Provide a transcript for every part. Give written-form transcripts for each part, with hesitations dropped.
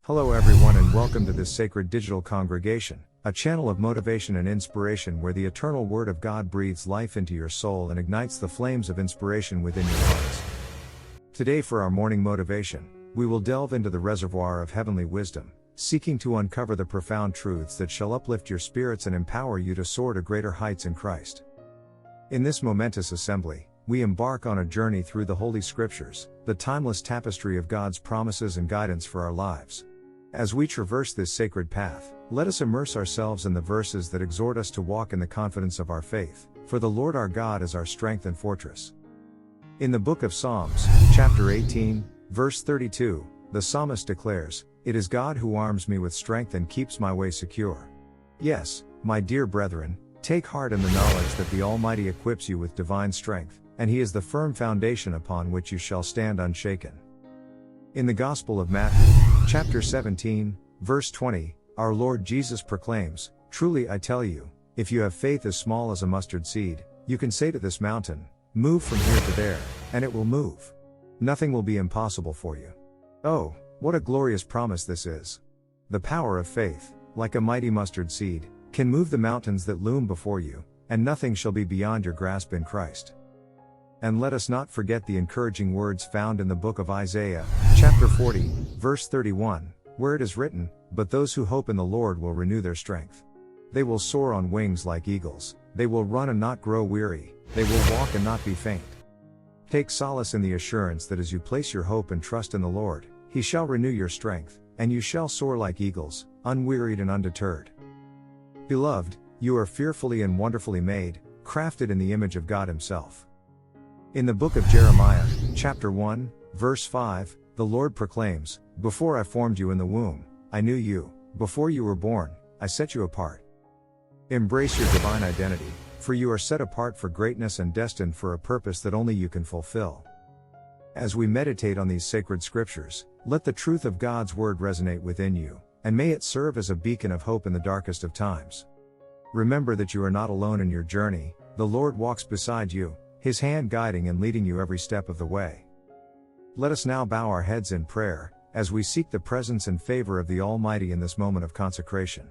Hello everyone and welcome to this sacred digital congregation, a channel of motivation and inspiration where the eternal Word of God breathes life into your soul and ignites the flames of inspiration within your hearts. Today for our morning motivation, we will delve into the reservoir of heavenly wisdom, seeking to uncover the profound truths that shall uplift your spirits and empower you to soar to greater heights in Christ. In this momentous assembly, we embark on a journey through the Holy Scriptures, the timeless tapestry of God's promises and guidance for our lives. As we traverse this sacred path, let us immerse ourselves in the verses that exhort us to walk in the confidence of our faith, for the Lord our God is our strength and fortress. In the book of Psalms, chapter 18, verse 32, the psalmist declares, "It is God who arms me with strength and keeps my way secure." Yes, my dear brethren, take heart in the knowledge that the Almighty equips you with divine strength, and He is the firm foundation upon which you shall stand unshaken. In the Gospel of Matthew, chapter 17, verse 20, our Lord Jesus proclaims, "Truly I tell you, if you have faith as small as a mustard seed, you can say to this mountain, 'Move from here to there,' and it will move. Nothing will be impossible for you." Oh, what a glorious promise this is! The power of faith, like a mighty mustard seed, can move the mountains that loom before you, and nothing shall be beyond your grasp in Christ. And let us not forget the encouraging words found in the book of Isaiah, chapter 40, verse 31, where it is written, "But those who hope in the Lord will renew their strength. They will soar on wings like eagles, they will run and not grow weary, they will walk and not be faint." Take solace in the assurance that as you place your hope and trust in the Lord, He shall renew your strength, and you shall soar like eagles, unwearied and undeterred. Beloved, you are fearfully and wonderfully made, crafted in the image of God Himself. In the book of Jeremiah, chapter 1, verse 5, the Lord proclaims, "Before I formed you in the womb, I knew you, before you were born, I set you apart." Embrace your divine identity, for you are set apart for greatness and destined for a purpose that only you can fulfill. As we meditate on these sacred scriptures, let the truth of God's word resonate within you, and may it serve as a beacon of hope in the darkest of times. Remember that you are not alone in your journey, the Lord walks beside you, His hand guiding and leading you every step of the way. Let us now bow our heads in prayer, as we seek the presence and favor of the Almighty in this moment of consecration.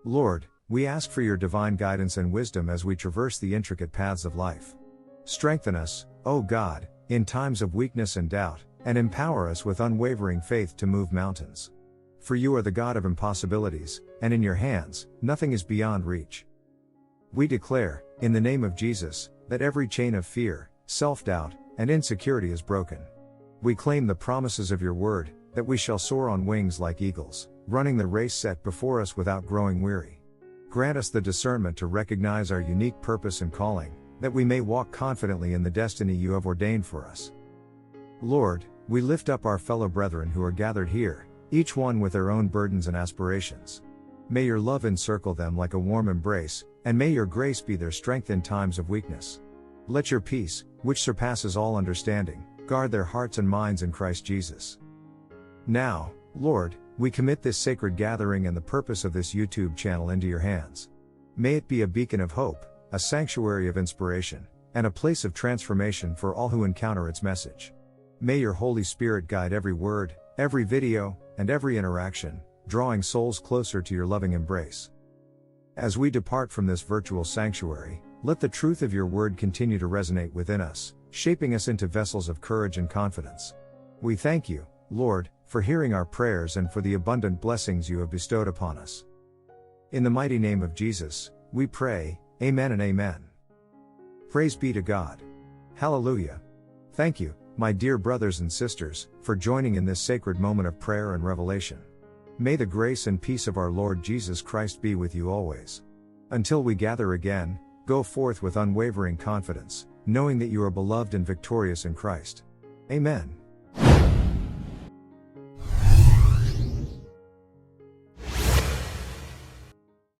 Lord, we ask for your divine guidance and wisdom as we traverse the intricate paths of life. Strengthen us, O God, in times of weakness and doubt, and empower us with unwavering faith to move mountains. For you are the God of impossibilities, and in your hands, nothing is beyond reach. We declare, in the name of Jesus, that every chain of fear, self-doubt, and insecurity is broken. We claim the promises of your word, that we shall soar on wings like eagles, running the race set before us without growing weary. Grant us the discernment to recognize our unique purpose and calling, that we may walk confidently in the destiny you have ordained for us. Lord, we lift up our fellow brethren who are gathered here, each one with their own burdens and aspirations. May your love encircle them like a warm embrace, and may your grace be their strength in times of weakness. Let your peace, which surpasses all understanding, guard their hearts and minds in Christ Jesus. Now, Lord, we commit this sacred gathering and the purpose of this YouTube channel into your hands. May it be a beacon of hope, a sanctuary of inspiration, and a place of transformation for all who encounter its message. May your Holy Spirit guide every word, every video, and every interaction, drawing souls closer to your loving embrace. As we depart from this virtual sanctuary, let the truth of your word continue to resonate within us, shaping us into vessels of courage and confidence. We thank you, Lord, for hearing our prayers and for the abundant blessings you have bestowed upon us. In the mighty name of Jesus, we pray, Amen and Amen. Praise be to God. Hallelujah. Thank you, my dear brothers and sisters, for joining in this sacred moment of prayer and revelation. May the grace and peace of our Lord Jesus Christ be with you always. Until we gather again, go forth with unwavering confidence, knowing that you are beloved and victorious in Christ. Amen.